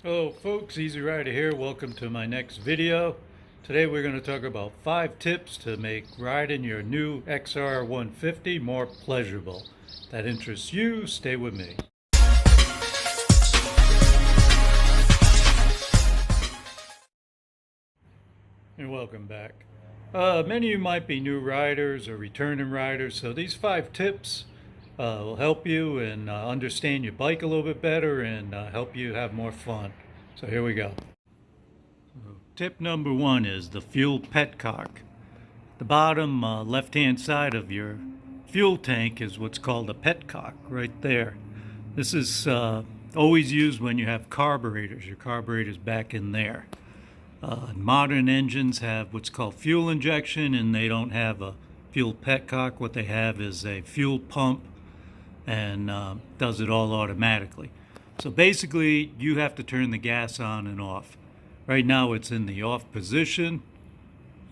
Hello folks, Easy Rider here. Welcome to my next video. Today we're going to talk about 5 tips to make riding your new XR150 more pleasurable. If that interests you, stay with me. And welcome back. Many of you might be new riders or returning riders, so these 5 tips will help you and understand your bike a little bit better and help you have more fun. So here we go. Tip number 1 is the fuel petcock. The bottom left-hand side of your fuel tank is what's called a petcock right there. This is always used when you have carburetors. Your carburetor's back in there. Modern engines have what's called fuel injection, and they don't have a fuel petcock. What they have is a fuel pump and does it all automatically. So basically, you have to turn the gas on and off. Right now, it's in the off position.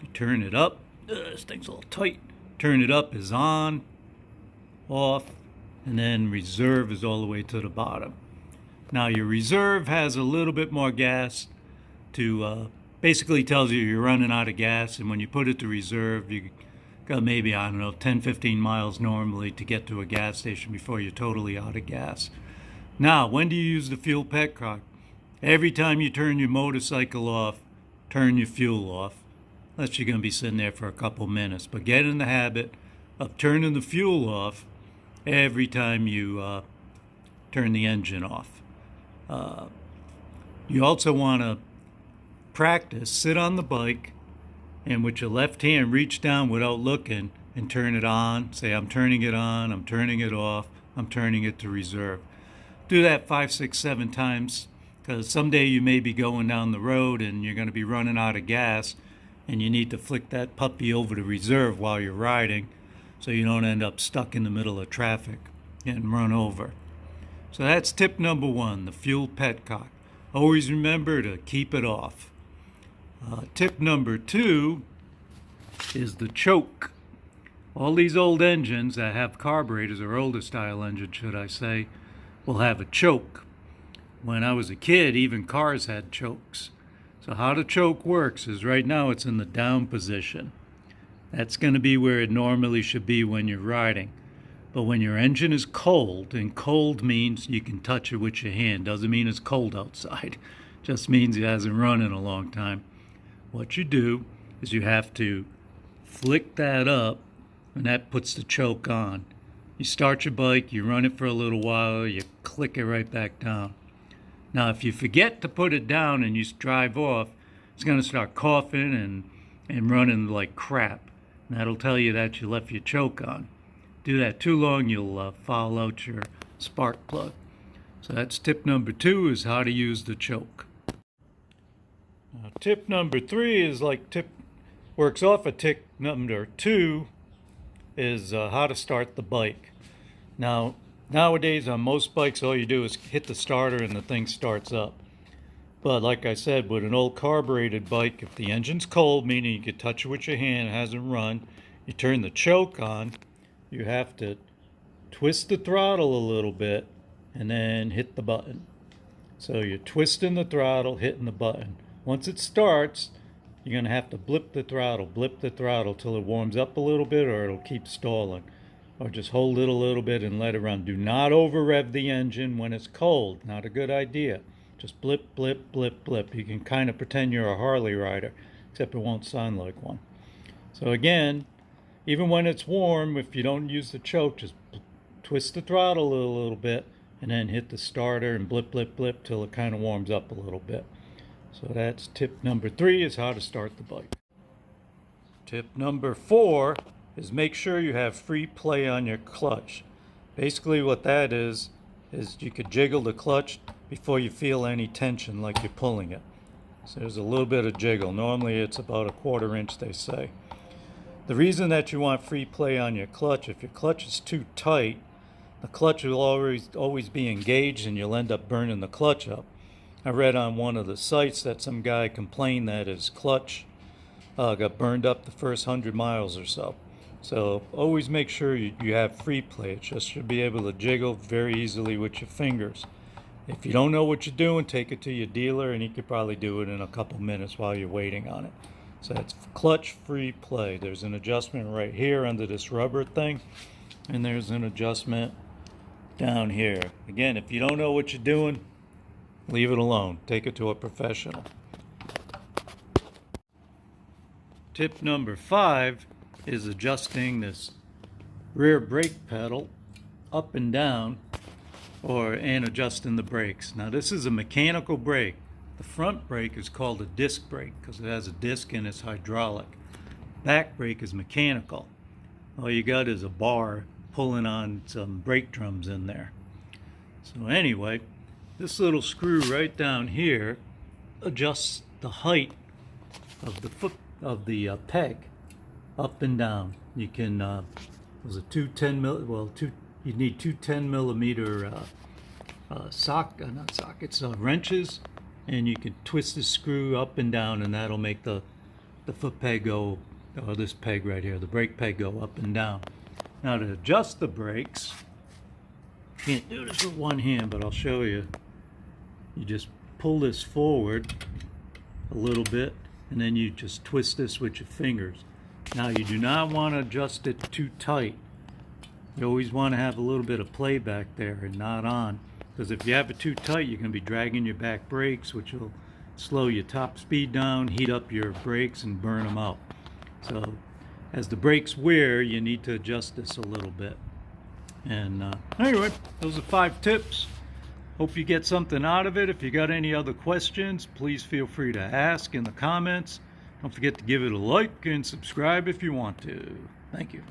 You turn it up. This thing's a little tight. Turn it up is on, off, and then reserve is all the way to the bottom. Now, your reserve has a little bit more gas to basically tells you you're running out of gas, and when you put it to reserve, you got maybe, I don't know, 10-15 miles normally to get to a gas station before you're totally out of gas. Now, when do you use the fuel petcock? Every time you turn your motorcycle off, turn your fuel off. Unless you're going to be sitting there for a couple minutes. But get in the habit of turning the fuel off every time you turn the engine off. You also want to practice, sit on the bike, and with your left hand reach down without looking and turn it on. Say, I'm turning it on, I'm turning it off, I'm turning it to reserve. Do that 5, 6, 7 times, because someday you may be going down the road and you're going to be running out of gas, and you need to flick that puppy over to reserve while you're riding so you don't end up stuck in the middle of traffic and run over. So that's tip number 1, the fuel petcock. Always remember to keep it off. Tip number 2 is the choke. All these old engines that have carburetors, or older style engines should I say, will have a choke. When I was a kid, even cars had chokes. So how the choke works is right now it's in the down position. That's going to be where it normally should be when you're riding. But when your engine is cold, and cold means you can touch it with your hand, doesn't mean it's cold outside. Just means it hasn't run in a long time. What you do is you have to flick that up, and that puts the choke on. You start your bike, you run it for a little while, you click it right back down. Now, if you forget to put it down and you drive off, it's going to start coughing and running like crap. And that'll tell you that you left your choke on. Do that too long, you'll foul out your spark plug. So that's tip number 2, is how to use the choke. Now, tip number 3 is works off of tip number 2, is how to start the bike. Now, nowadays on most bikes, all you do is hit the starter and the thing starts up. But like I said, with an old carbureted bike, if the engine's cold, meaning you can touch it with your hand, it hasn't run, you turn the choke on, you have to twist the throttle a little bit and then hit the button. So you're twisting the throttle, hitting the button. Once it starts, you're going to have to blip the throttle till it warms up a little bit, or it'll keep stalling. Or just hold it a little bit and let it run. Do not over rev the engine when it's cold. Not a good idea. Just blip, blip, blip, blip. You can kind of pretend you're a Harley rider, except it won't sound like one. So again, even when it's warm, if you don't use the choke, just twist the throttle a little bit and then hit the starter and blip, blip, blip till it kind of warms up a little bit. So that's tip number 3, is how to start the bike. Tip number 4 is make sure you have free play on your clutch. Basically what that is you could jiggle the clutch before you feel any tension like you're pulling it. So there's a little bit of jiggle. Normally it's about a 1/4 inch, they say. The reason that you want free play on your clutch, if your clutch is too tight, the clutch will always be engaged and you'll end up burning the clutch up. I read on one of the sites that some guy complained that his clutch got burned up the first 100 miles or so. So always make sure you have free play. It just should be able to jiggle very easily with your fingers. If you don't know what you're doing, take it to your dealer and he could probably do it in a couple minutes while you're waiting on it. So that's clutch-free play. There's an adjustment right here under this rubber thing, and there's an adjustment down here. Again, if you don't know what you're doing, leave it alone. Take it to a professional. Tip number 5 is adjusting this rear brake pedal up and down and adjusting the brakes. Now this is a mechanical brake. The front brake is called a disc brake because it has a disc and it's hydraulic. Back brake is mechanical. All you got is a bar pulling on some brake drums in there. So anyway, this little screw right down here adjusts the height of the foot of the peg up and down. You can there's a you need two 10 millimeter wrenches, and you can twist the screw up and down, and that'll make the foot peg go, or this peg right here, the brake peg, go up and down. Now to adjust the brakes, can't do this with one hand, but I'll show you. You just pull this forward a little bit, and then you just twist this with your fingers. Now you do not want to adjust it too tight. You always want to have a little bit of play back there and not on, because if you have it too tight, you're going to be dragging your back brakes, which will slow your top speed down, heat up your brakes, and burn them out. So as the brakes wear, you need to adjust this a little bit. And anyway, those are 5 tips. Hope you get something out of it. If you got any other questions, please feel free to ask in the comments. Don't forget to give it a like and subscribe if you want to. Thank you.